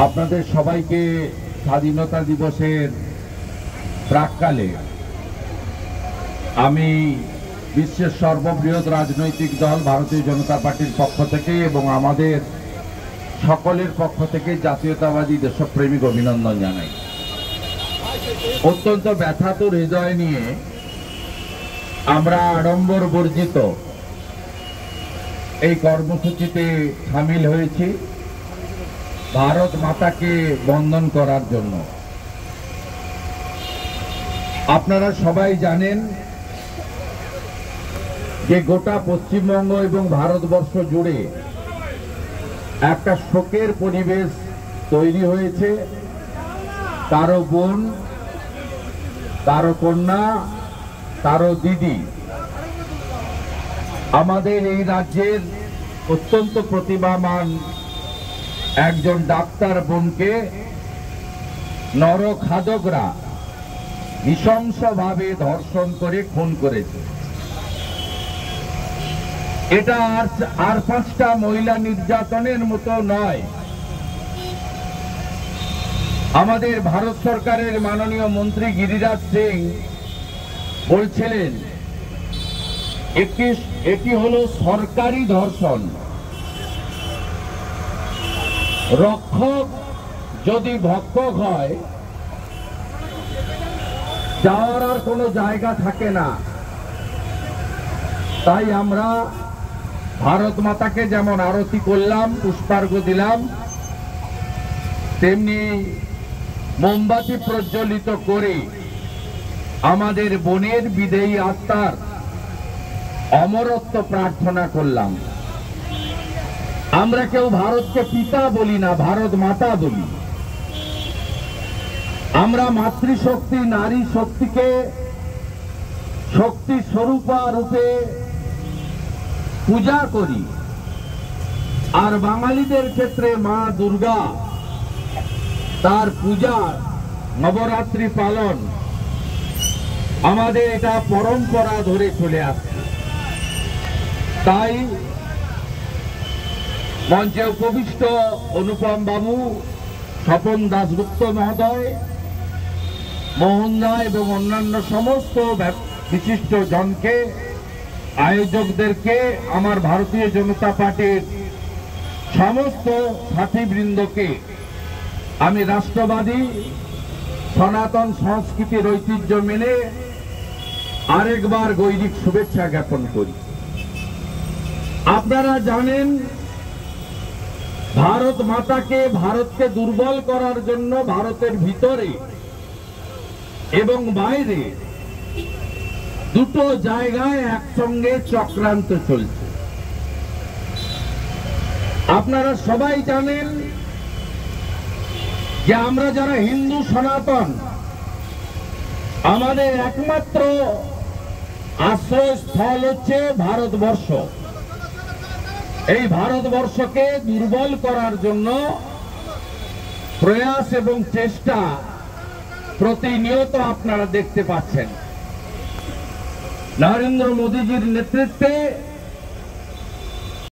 আপনাদের সবাইকে স্বাধীনতা দিবসের প্রাক্কালে আমি বিশ্বের সর্ববৃহৎ রাজনৈতিক দল ভারতীয় জনতা পার্টির পক্ষ থেকে এবং আমাদের সকলের পক্ষ থেকে জাতীয়তাবাদী দেশপ্রেমিক অভিনন্দন জানাই। অত্যন্ত ব্যথাতুর হৃদয় নিয়ে আমরা আড়ম্বর বর্জিত এই কর্মসূচিতে সামিল হয়েছি ভারত মাতাকে বন্দন করার জন্য। আপনারা সবাই জানেন যে গোটা পশ্চিমবঙ্গ এবং ভারতবর্ষ জুড়ে একটা শোকের পরিবেশ তৈরি হয়েছে। কারো বোন, কারো কন্যা, কারো দিদি আমাদের এই রাজ্যের অত্যন্ত প্রতিভাবান একজন ডাক্তার বোনকে নরখাদকরা নৃশংসভাবে ধর্ষণ করে খুন করেছে। এটা আর পাঁচটা মহিলা নির্যাতনের মতো নয়। আমাদের ভারত সরকারের মাননীয় মন্ত্রী গিরিরাজ সিং বলছিলেন এটি হলো সরকারি ধর্ষণ। রক্ষক যদি ভক্ষক হয় যাওয়ার আর কোনো জায়গা থাকে না। তাই আমরা ভারত মাতাকে যেমন আরতি করলাম, পুষ্পার্ঘ দিলাম, তেমনি মোমবাতি প্রজ্বলিত করে আমাদের বোনের বিদেয়ী আত্মার অমরত্ব প্রার্থনা করলাম। আমরা কেউ ভারতকে পিতা বলি না, ভারত মাতা বলি। আমরা মাতৃশক্তি, নারী শক্তিকে শক্তি স্বরূপা রূপে পূজা করি। আর বাঙালিদের ক্ষেত্রে মা দুর্গা, তার পূজা, নবরাত্রি পালন আমাদের এটা পরম্পরা ধরে চলে আসছে। তাই মঞ্চে উপবিষ্ট অনুপম বাবু, স্বপন দাশগুপ্ত মহোদয়, মোহন দা এবং অন্যান্য সমস্ত বিশিষ্ট জনকে, আয়োজকদেরকে, আমার ভারতীয় জনতা পার্টির সমস্ত সাথীবৃন্দকে আমি রাষ্ট্রবাদী সনাতন সংস্কৃতির ঐতিহ্য মেনে আরেকবার গৈরিক শুভেচ্ছা জ্ঞাপন করি। আপনারা জানেন ভারত মাতাকে, ভারতকে দুর্বল করার জন্য ভারতের ভিতরে এবং বাইরে দুটো জায়গায় একসঙ্গে চক্রান্ত চলছে। আপনারা সবাই জানেন যে আমরা যারা হিন্দু সনাতন, আমাদের একমাত্র আশ্রয়স্থল হচ্ছে ভারতবর্ষ। এই ভারতবর্ষকে দুর্বল করার জন্য প্রয়াস এবং চেষ্টা প্রতিনিয়ত আপনারা দেখতে পাচ্ছেন। নরেন্দ্র মোদীজির নেতৃত্বে